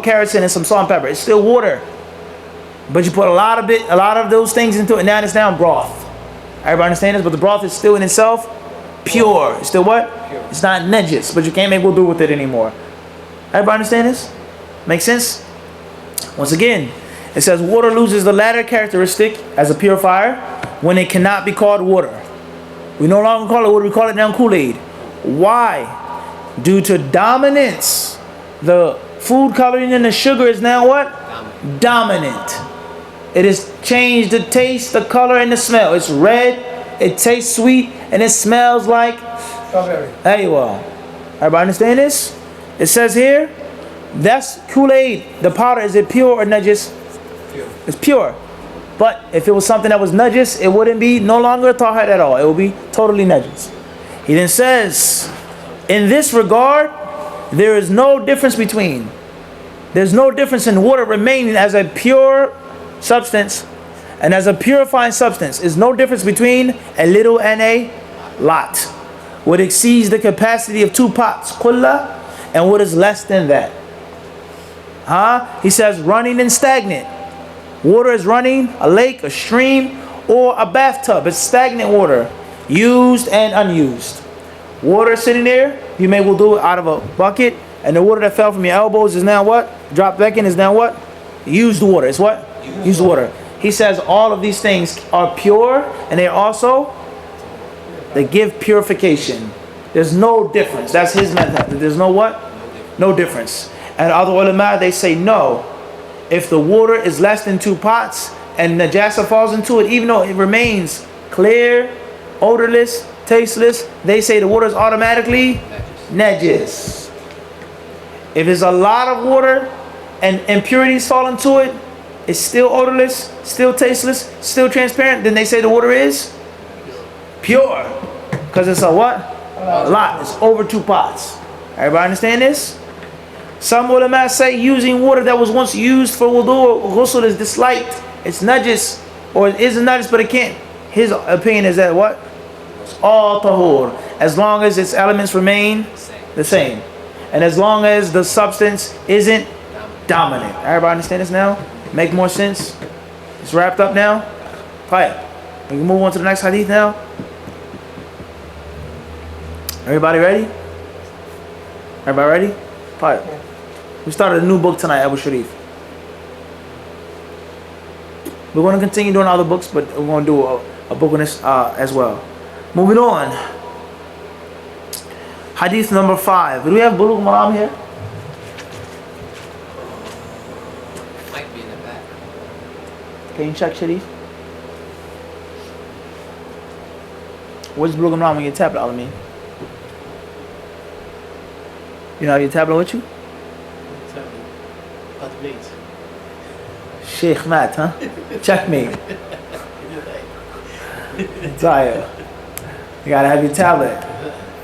carrots in and some salt and pepper. It's still water. But you put a lot of those things into it, and now it's now broth. Everybody understand this? But the broth is still in itself pure. It's still what? Pure. It's not najis, but you can't make wudu with it anymore. Everybody understand this? Make sense? Once again, it says water loses the latter characteristic as a purifier when it cannot be called water. We no longer call it water, we call it now Kool-Aid. Why? Due to dominance. The food coloring in the sugar is now what? Dominant. It has changed the taste, the color, and the smell. It's red, it tastes sweet, and it smells like strawberry. There you are. Everybody understand this? It says here, that's Kool-Aid. The powder, is it pure or najis? Pure. It's pure. But if it was something that was najis, it wouldn't be no longer a tahir at all. It would be totally najis. He then says, in this regard, there is no difference there's no difference in water remaining as a pure substance and as a purifying substance. There's no difference between a little and a lot. What exceeds the capacity of 2 pots, kulla, and what is less than that. He says running and stagnant. Water is running, a lake, a stream, or a bathtub. It's stagnant water, used and unused. Water sitting there, you may will do it out of a bucket, and the water that fell from your elbows is now what? Dropped back in is now what? Used water. It's what? Used water. He says all of these things are pure, and they give purification. There's no difference. That's his method. There's no what? No difference. And other ulama, they say no. If the water is less than 2 pots and najasa falls into it, even though it remains clear, odorless, tasteless, they say the water is automatically najis. If there's a lot of water and impurities fall into it, it's still odorless, still tasteless, still transparent, then they say the water is pure. Because it's a what? A lot. It's over 2 pots. Everybody understand this? Some ulama say using water that was once used for wudu or ghusl is disliked. It's najis, or it isn't najis, but it can't. His opinion is that what? It's all tahur, as long as its elements remain the same. And as long as the substance isn't dominant. Everybody understand this now? Make more sense? It's wrapped up now? Fine. We can move on to the next hadith now. Everybody ready? Everybody ready? Fine. We started a new book tonight, Abu Sharif. We're going to continue doing other books, but we're going to do a book on this as well. Moving on. Hadith number 5. Do we have Bulughul-Maram here? Might be in the back. Can you check, Sharif? Where's Bulughul-Maram on your tablet, Alameen? You know, have your tablet with you? Sheikh Matt, huh? Checkmate. Tired. You gotta have your tablet.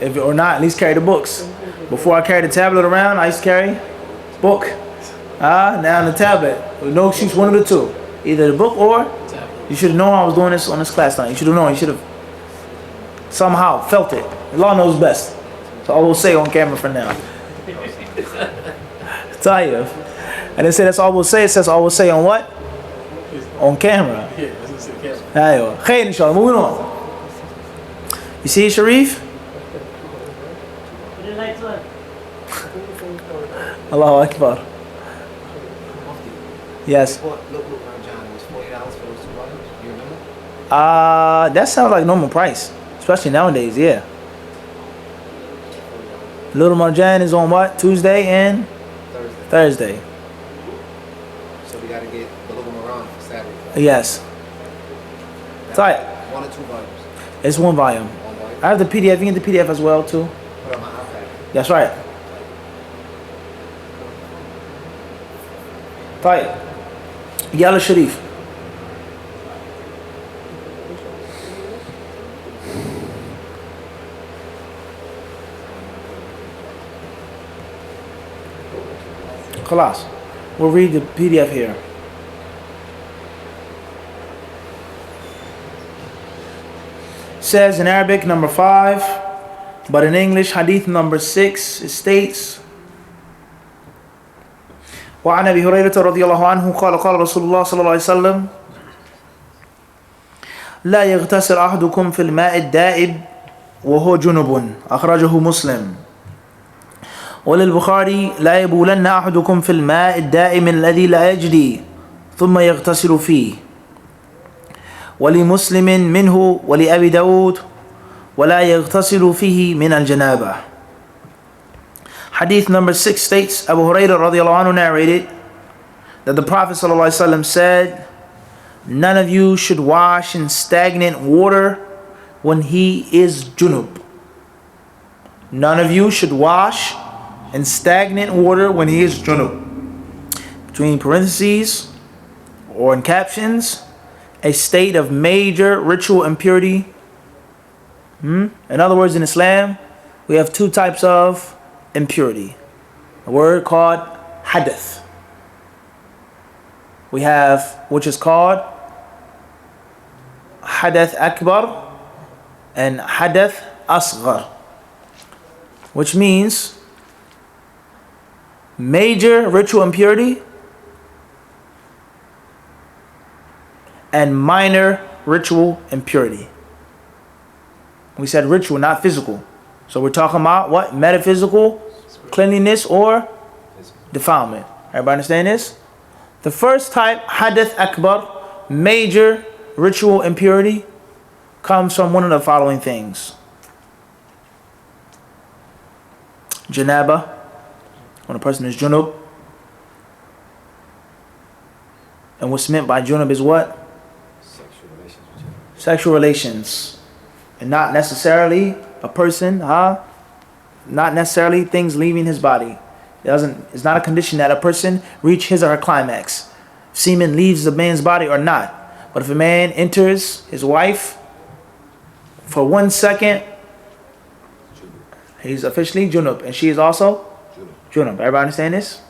If or not, at least carry the books. Before I carried the tablet around, I used to carry book. Now the tablet. With no excuse, one of the two. Either the book or you should have known I was doing this on this class night. You should have known. You should have somehow felt it. Allah knows best. So I will say on camera for now. Tired. And they say that's all we'll say. It says all we'll say on what? On camera. Yeah, that's on camera. There you go. Khair, inshallah. Moving on. You see, Sharif? Allahu Akbar. Yes. That sounds like normal price, especially nowadays. Yeah. Little Marjan is on what? Tuesday and Thursday. So we gotta get Bulughul-Maram for Saturday. Yes. Tight. 1 or 2 volumes. It's 1 volume. I have the PDF. You get the PDF as well too. Put on my iPad. That's right. Tight. Yalla Sharif. Khalas. We'll read the PDF here. Says in Arabic number 5, but in English hadith number 6, it states, وعن أبي هريرة رضي الله عنه قال قال رسول الله صلى الله عليه وسلم لا يغتسل أحدكم في الماء الدائب وهو جنب أخرجه مسلم. وللبخاري لا يبولن أحدكم في الماء الدائم الذي لا يجري ثم يغتسل فيه. ولمسلم منه ولأبي داود ولا يغتسل فيه من الجنابة. Hadith number 6 states, Abu Hurairah radiallahu anhu narrated that the Prophet sallallahu alaihi wasallam said, none of you should wash in stagnant water when he is junub. None of you should wash in stagnant water when he is junub. Between parentheses or in captions, a state of major ritual impurity. In other words, in Islam, we have two types of impurity. A word called hadith. We have, which is called hadith akbar and hadith asghar, which means major ritual impurity and minor ritual impurity. We said ritual, not physical. So we're talking about what? Metaphysical cleanliness or defilement. Everybody understand this? The first type, hadith akbar, major ritual impurity, comes from one of the following things. Janaba, when a person is junub. And what's meant by junub is what? Sexual relations. And not necessarily a person, not necessarily things leaving his body. It's not a condition that a person reach his or her climax. Semen leaves the man's body or not. But if a man enters his wife for 1 second, he's officially junub, and she is also junub. Everybody understand this?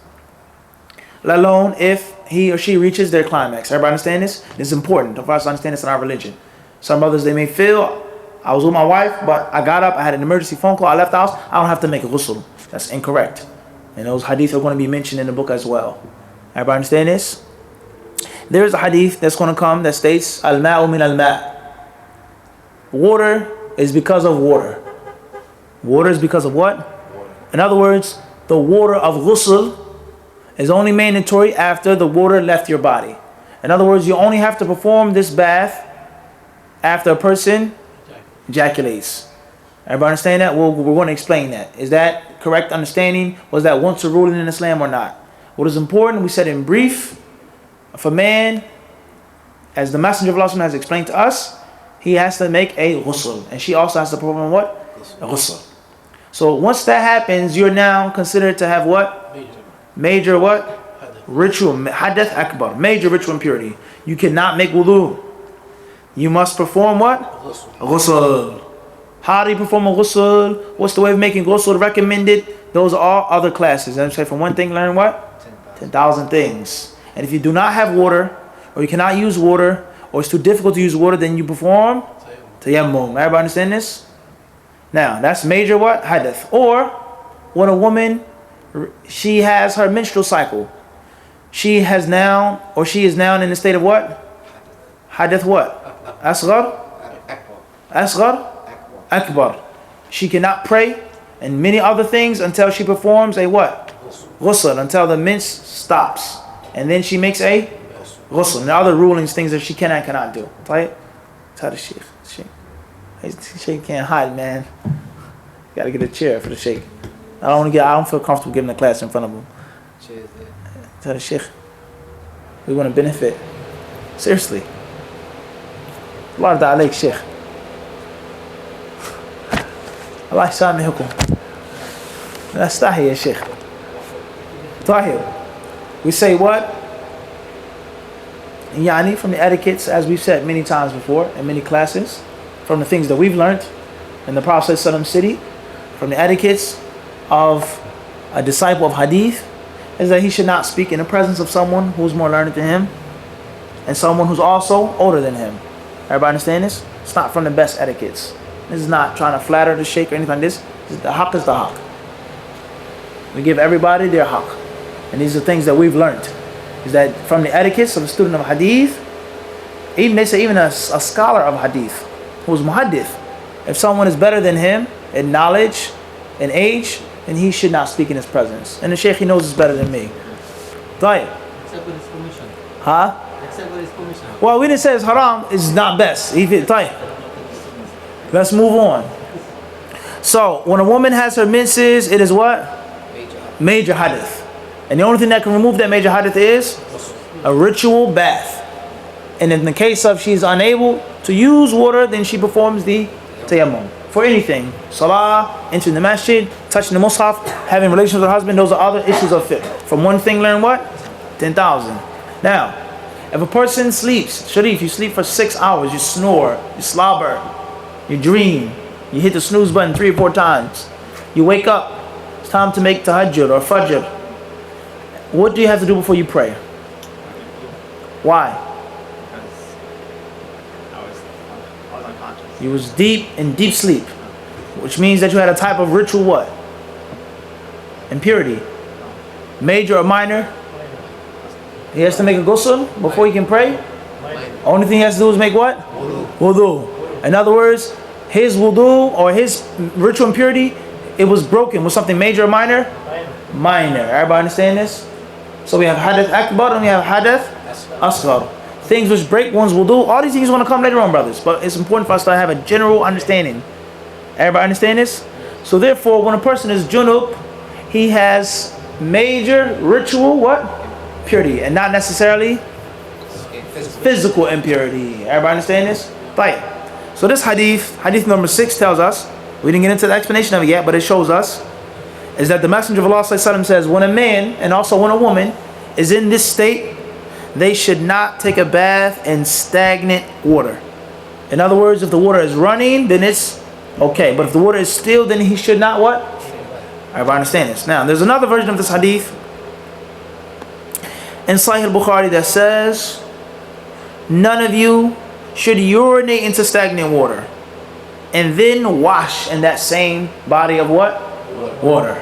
Let alone if he or she reaches their climax. Everybody understand this? This is important for us to understand this in our religion. Some brothers, they may feel, I was with my wife, but I got up, I had an emergency phone call, I left the house, I don't have to make a ghusl. That's incorrect. And those hadith are going to be mentioned in the book as well. Everybody understand this? There's a hadith that's going to come that states, Al-ma'u min al-ma'. Water is because of water. Water is because of what? Water. In other words, the water of ghusl is only mandatory after the water left your body. In other words, you only have to perform this bath after a person ejaculates. Everybody understand that? We're going to explain that. Is that correct understanding? Was that once a ruling in Islam or not? What is important, we said in brief, if a man, as the Messenger of Allah has explained to us, he has to make a ghusl. And she also has to perform what? A ghusl. So once that happens, you're now considered to have what? Major what? Ritual. Hadith akbar. Major ritual impurity. You cannot make wudu. You must perform what? A ghusl. How do you perform a ghusl? What's the way of making ghusl recommended? Those are all other classes. And say from one thing, learn what? 10,000 things. And if you do not have water, or you cannot use water, or it's too difficult to use water, then you perform tayammum. Everybody understand this? Now, that's major what? Hadith. Or when a woman, she has her menstrual cycle. She is now in the state of what? Hadith what? Asghar? Asghar? Akbar. She cannot pray and many other things until she performs a what? Ghusl, until the mens stops. And then she makes a ghusl. And other rulings, things that she can and cannot do. Right? Tell the sheikh. Sheikh can't hide, man. Gotta get a chair for the sheikh. I don't feel comfortable giving a class in front of him. Tell the sheikh. We want to benefit. Seriously. Allah ta'alaik sheikh. Allah yasamihukum. Nastahi ya sheikh. Tahir. We say what? Yani, from the etiquettes, as we've said many times before in many classes, from the things that we've learned in the Prophet ﷺ city, from the etiquettes of a disciple of Hadith, is that he should not speak in the presence of someone who's more learned than him and someone who's also older than him. Everybody understand this? It's not from the best etiquettes. This is not trying to flatter the sheikh or anything like this. The haqq is the haqq. We give everybody their haqq. and these are things that we've learned, is that from the etiquettes of a student of hadith, even they say even a scholar of hadith, who's muhaddith, if someone is better than him in knowledge, in age, then he should not speak in his presence. And the sheikh, he knows it's better than me. Right? Except with his permission. Huh? Except with his permission. Well, we didn't say it's haram, it's not best. Right. Let's move on. So, when a woman has her menses, it is what? Major hadith. And the only thing that can remove that major hadith is a ritual bath. And in the case of she's unable to use water, then she performs the tayammum. For anything, salah, entering the masjid, touching the mushaf, having relations with her husband, those are other issues of fiqh. From one thing, learn what? 10,000. Now, if a person sleeps, Sharif, you sleep for 6 hours, you snore, you slobber, you dream, you hit the snooze button 3 or 4 times, you wake up, it's time to make tahajjud or fajr. What do you have to do before you pray? Why? I was unconscious. You was in deep sleep, which means that you had a type of ritual what? Impurity. Major or minor? He has to make a ghusl before he can pray? Only thing he has to do is make what? Wudu. In other words, his wudu or his ritual impurity, it was broken. Was something major or minor? Minor. Everybody understand this? So we have hadith akbar and we have hadith asghar. Things which break one's wudu. All these things want to come later on, brothers. But it's important for us to have a general understanding. Everybody understand this? So therefore, when a person is junub, he has major ritual what? Purity, and not necessarily physical impurity. Everybody understand this? Right. So this hadith number 6 tells us, we didn't get into the explanation of it yet, but it shows us, is that the Messenger of Allah says, when a man and also when a woman is in this state, they should not take a bath in stagnant water. In other words, if the water is running, then it's okay. But if the water is still, then he should not what? Everybody understand this? Now, there's another version of this hadith in Sahih al-Bukhari that says, none of you should urinate into stagnant water and then wash in that same body of what? Water.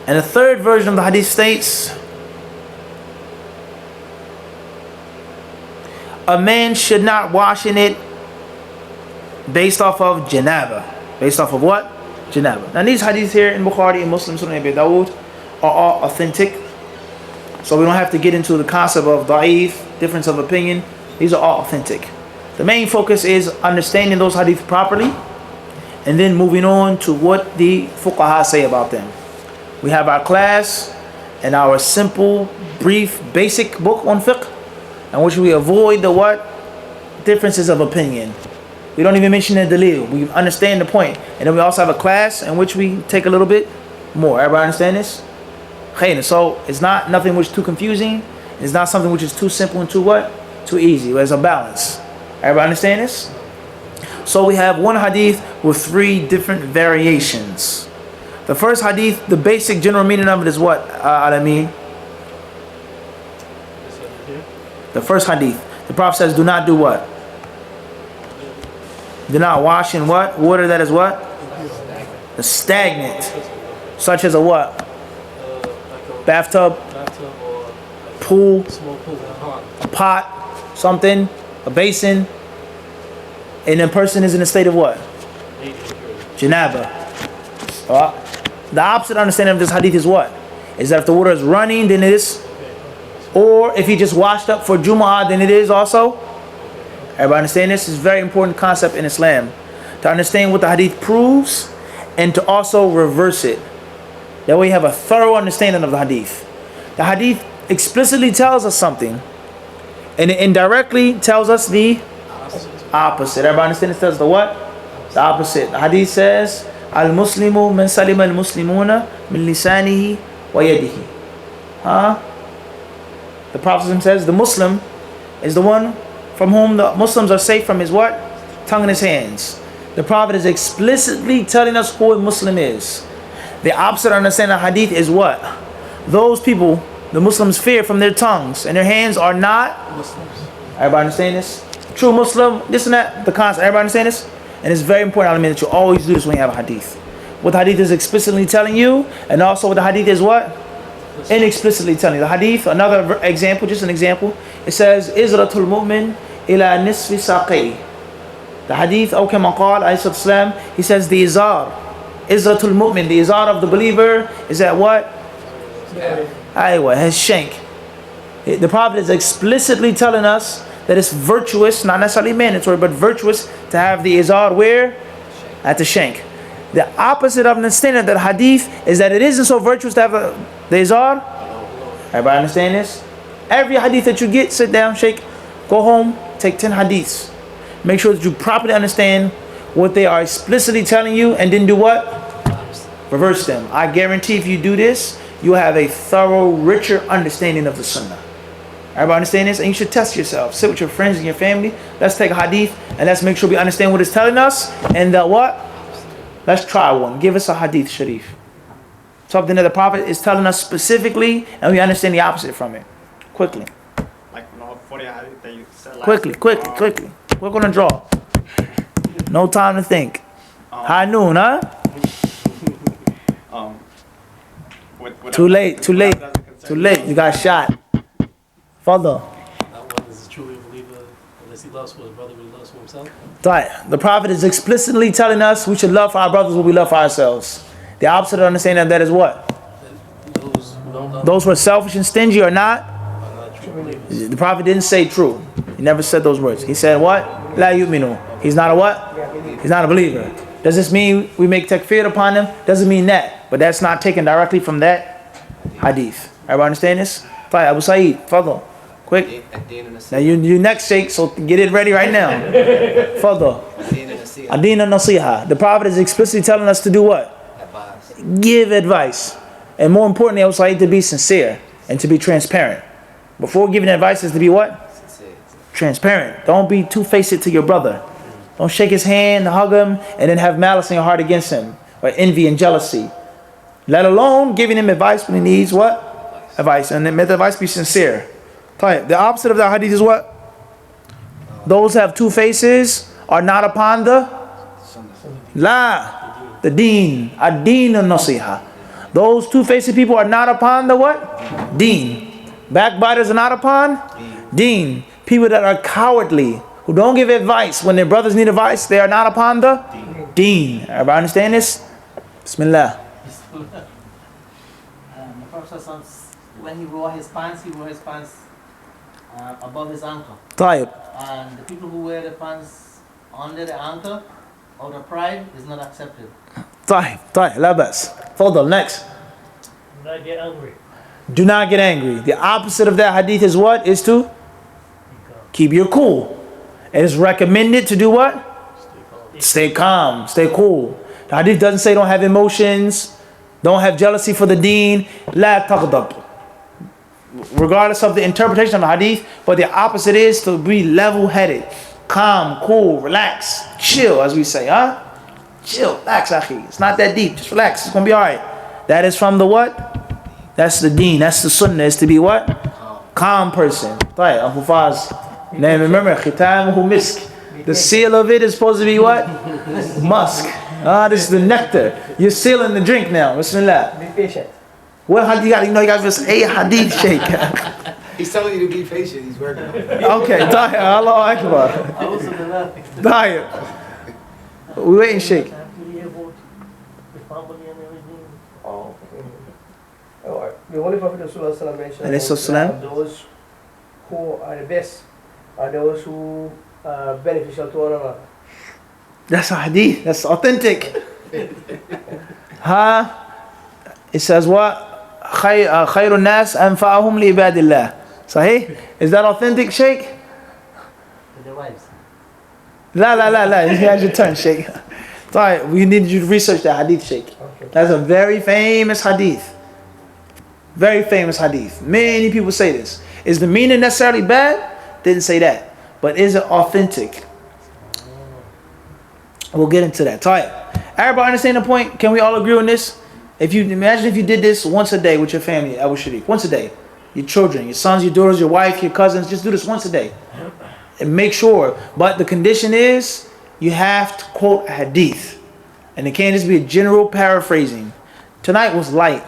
And the third version of the hadith states, a man should not wash in it based off of janaba. Based off of what? Janaba. Now these hadiths here in Bukhari and Muslim Sunan Abi Dawud are all authentic. So we don't have to get into the concept of da'if, difference of opinion. These are all authentic. The main focus is understanding those hadith properly and then moving on to what the fuqaha say about them. We have our class and our simple, brief, basic book on fiqh, in which we avoid the what? Differences of opinion. We don't even mention the dalil. We understand the point. And then we also have a class in which we take a little bit more. Everybody understand this? So it's not nothing which is too confusing. It's not something which is too simple and too what? Too easy. There's a balance. Everybody understand this? So we have one hadith with 3 different variations. The first hadith, the basic general meaning of it is what? Alameen? The first hadith. The Prophet says, do not do what? Do not wash in what? Water that is what? The stagnant. Such as a what? Bathtub, pool, a pot, something, a basin, and the person is in a state of what? Janaba. The opposite understanding of this hadith is what? Is that if the water is running, then it is, or if he just washed up for Jumu'ah, then it is also. Everybody understand this? This is a very important concept in Islam. To understand what the hadith proves and to also reverse it. That way you have a thorough understanding of the hadith. The hadith explicitly tells us something, and it indirectly tells us the opposite. Everybody understand this? Tells the what? The opposite. The hadith says, Al-Muslimu man salima al-Muslimuna min lisanihi wa yadihi. The Prophet says the Muslim is the one from whom the Muslims are safe from his what? Tongue and his hands. The Prophet is explicitly telling us who a Muslim is. The opposite understanding of hadith is what? Those people, the Muslims fear from their tongues and their hands are not Muslims. Everybody understand this? True Muslim, this and that, the concept. Everybody understand this? And it's very important, I mean, that you always do this when you have a hadith. What the hadith is explicitly telling you, and also what the hadith is what? Inexplicitly telling you. The hadith, another example, just an example. It says, Izratul mu'min ila nisfi saqi. The hadith, أو كما قال عليه الصلاة والسلام, he says the izar. Izratul mu'min, the izar of the believer is at what? Aywa, his shank. The Prophet is explicitly telling us that it's virtuous, not necessarily mandatory, but virtuous to have the izar where? At the shank. The opposite of understanding of the hadith is that it isn't so virtuous to have the izar. Everybody understand this? Every hadith that you get, sit down, shake, go home, take 10 hadiths. Make sure that you properly understand what they are explicitly telling you, and then do what? Reverse them. I guarantee if you do this, you will have a thorough, richer understanding of the sunnah. Everybody understand this? And you should test yourself. Sit with your friends and your family. Let's take a hadith and let's make sure we understand what it's telling us. And what? Let's try one. Give us a hadith sharif. Something that the Prophet is telling us specifically, and we understand the opposite from it. Quickly. Like 40 hadith that you said last Quickly. We're going to draw. No time to think. High noon, huh? Too late. You got shot. Father. Not one is truly a believer unless he loves for his brother, but he loves for himself. Right. The Prophet is explicitly telling us we should love for our brothers what we love for ourselves. The opposite of understanding of that is what? Those who don't love Those who are selfish and stingy are not. are not true believers. The Prophet didn't say true. He never said those words. He said what? La yu'minu. He's not a what? He's not a believer. Does this mean we make takfir upon him? Doesn't mean that. But that's not taken directly from that hadith. Everybody understand this? Fine, Abu Sa'id, fadl. Quick. Now you next, Sheikh, so get it ready right now. Fadl. Adina nasiha. The Prophet is explicitly telling us to do what? Give advice. And more importantly, Abu Sa'id, to be sincere and to be transparent. Before giving advice is to be what? Transparent. Don't be two-faced to your brother. Don't shake his hand, hug him, and then have malice in your heart against him, or envy and jealousy. Let alone giving him advice when he needs what? Advice. And then let the advice be sincere. The opposite of that hadith is what? Those who have two faces are not upon the the deen. Ad-deen al-nasiha. Those two-faced people are not upon the what? Deen. Backbiters are not upon deen. People that are cowardly, who don't give advice when their brothers need advice, they are not upon the deen. Everybody understand this? Bismillah. The Prophet when he wore his pants, above his ankle. Tayyib. And the people who wear the pants under the ankle, out of pride, is not accepted. Tayyib. La bas. Fadal, next. Do not get angry. Do not get angry. The opposite of that hadith is what? Is to keep your cool. It is recommended to do what? Stay calm. Stay cool. The hadith doesn't say don't have emotions. Don't have jealousy for the deen. La taghdab. Regardless of the interpretation of the hadith, but the opposite is to be level-headed, calm, cool, relax, chill, as we say, huh? Chill, relax, akhi. It's not that deep. Just relax. It's gonna be all right. That is from the what? That's the deen. That's the sunnah. Is to be what? Calm person. Right. Hufaz. Now remember, khitamuhu misk. The seal of it is supposed to be what? Musk. This is the nectar. You're sealing the drink now. Bismillah. Be patient. What hadith you got? You know you got just a hadith, Sheikh. He's telling you to be patient. He's working on it. Okay, Tahir, Allahu Akbar. Tahir. We waiting, Sheikh. The Holy Prophet Rasulullah mentioned Alayhi salam. those who are the best are those who are beneficial to one another. That's a hadith. That's authentic. It says what? خير الناس أنفعهم لعباد الله. Sahih? Is that authentic, Sheikh? To their wives. La. You had your turn, Sheikh. Sorry, we need you to research that hadith, Sheikh. Okay. That's a very famous hadith. Very famous hadith. Many people say this. Is the meaning necessarily bad? Didn't say that. But is it authentic? We'll get into that. Sorry. Everybody understand the point? Can we all agree on this? If you imagine if you did this once a day with your family, Abu Sharif, once a day, your children, your sons, your daughters, your wife, your cousins, just do this once a day. And make sure. But the condition is you have to quote a hadith. And it can't just be a general paraphrasing. Tonight was light.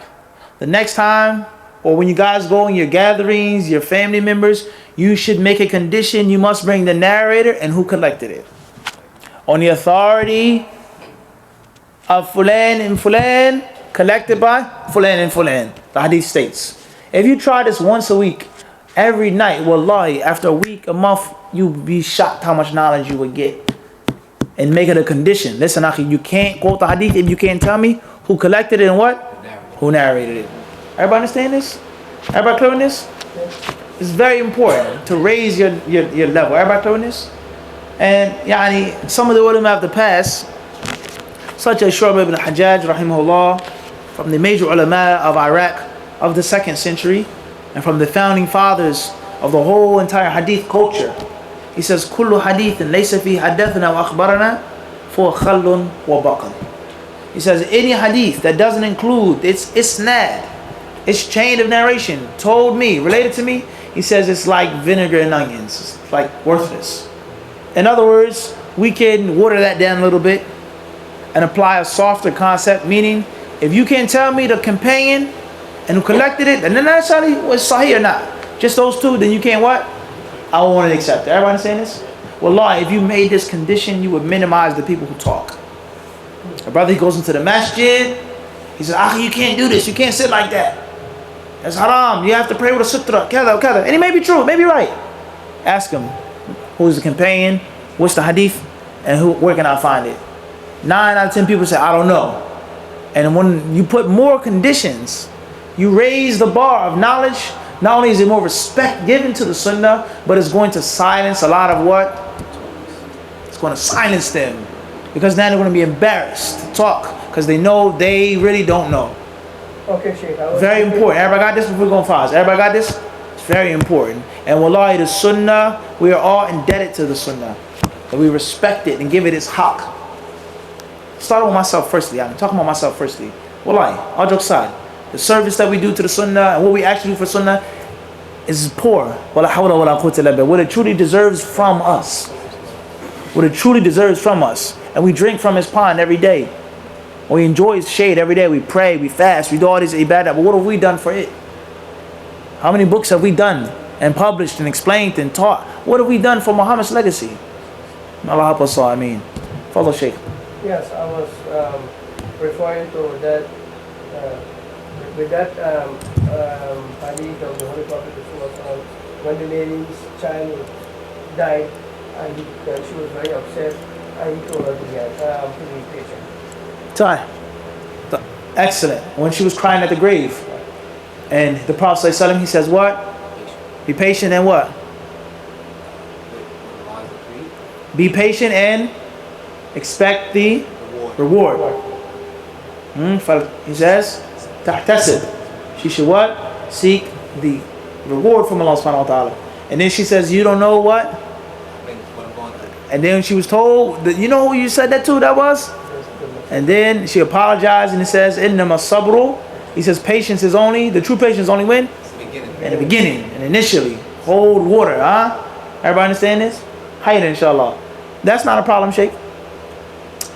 The next time, or when you guys go in your gatherings, your family members, you should make a condition. You must bring the narrator and who collected it. On the authority of Fulan and Fulan, collected by Fulan and Fulan. The hadith states. If you try this once a week, every night, wallahi, after a week, a month, you'd be shocked how much knowledge you would get. And make it a condition. Listen, Akhi, you can't quote the hadith if you can't tell me who collected it and what? Who narrated it. Everybody understand this? Everybody clear on this? It's very important to raise your level. Everybody clear on this? And yani, some of the ulama of the past, such as Shu'bah ibn Hajjaj, rahimahullah, from the major ulama of Iraq of the 2nd century, and from the founding fathers of the whole entire hadith culture. He says, "Kullu hadithin laysa fi hadathna wa akhbarana for khallun wa baqan." He says, any hadith that doesn't include its isnad, its chain of narration, told me, related to me, he says it's like vinegar and onions. It's like worthless. In other words, we can water that down a little bit and apply a softer concept, meaning if you can't tell me the companion and who collected it, and then necessarily was sahih or not, just those two, then you can't what? I won't want to accept it. Everybody understand this? Wallahi, if you made this condition, you would minimize the people who talk. A brother, he goes into the masjid, he says, "Ah, you can't do this, you can't sit like that. That's haram, you have to pray with a sutra, kada, kada." And it may be true, maybe right. Ask him, who's the companion, what's the hadith, and where can I find it? 9 out of 10 people say, "I don't know." And when you put more conditions, you raise the bar of knowledge. Not only is it more respect given to the sunnah, but it's going to silence a lot of what? It's going to silence them. Because now they're going to be embarrassed to talk. Because they know they really don't know. Okay, Sheikh. Very important. Everybody got this before we go fast? Everybody got this? It's very important. And wallahi, the sunnah, we are all indebted to the sunnah. And we respect it and give it its haqq. Start with myself firstly. I'm talking about myself firstly. Wallahi, all jokes aside. The service that we do to the sunnah and what we actually do for sunnah is poor. What it truly deserves from us. What it truly deserves from us. And we drink from his pond every day. We enjoy his shade every day. We pray, we fast, we do all this ibadah. But what have we done for it? How many books have we done and published and explained and taught? What have we done for Muhammad's legacy? Allah help us all, I mean. Follow Shaykh. Yes, I was referring to that. With that hadith of the Holy Prophet, when the lady's child died, and she was very upset, and he told her to be patient. Time. Excellent. When she was crying at the grave, and the Prophet ﷺ, he says what? Be patient and what? Be patient and expect the reward. He says, tahtasib. She should what? Seek the reward from Allah subhanahu wa ta'ala. And then she says, you don't know what? And then she was told, that, you know who you said that to? That was? And then she apologized and it says, innama sabru. He says, patience is only, the true patience is only when? In the beginning and initially. Hold water, huh? Everybody understand this? Hayr, inshallah. That's not a problem, Sheikh.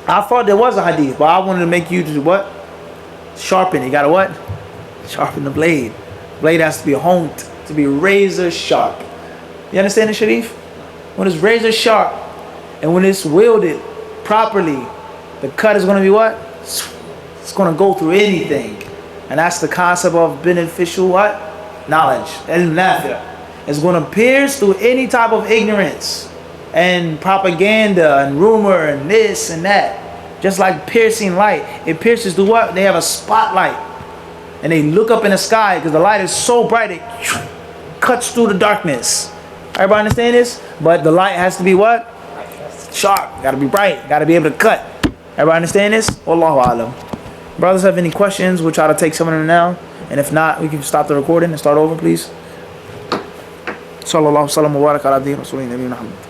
I thought there was a hadith, but I wanted to make you do what? Sharpen. You gotta what? Sharpen the blade. Blade has to be honed, to be razor sharp. You understand the Sharif? When it's razor sharp and when it's wielded properly, the cut is gonna be what? It's gonna go through anything. And that's the concept of beneficial what? Knowledge. It's gonna pierce through any type of ignorance and propaganda and rumor and this and that. Just like piercing light, it pierces through what? They have a spotlight and they look up in the sky because the light is so bright it cuts through the darkness. Everybody understand this? But the light has to be what? Sharp. Got to be bright. Got to be able to cut. Everybody understand this? Wallahu alam. Brothers have any questions? We'll try to take some of them now. And if not, we can stop the recording and start over, please. Sallallahu alaihi wa sallam wa barak ala abdihi rasulih nabiyina Muhammad.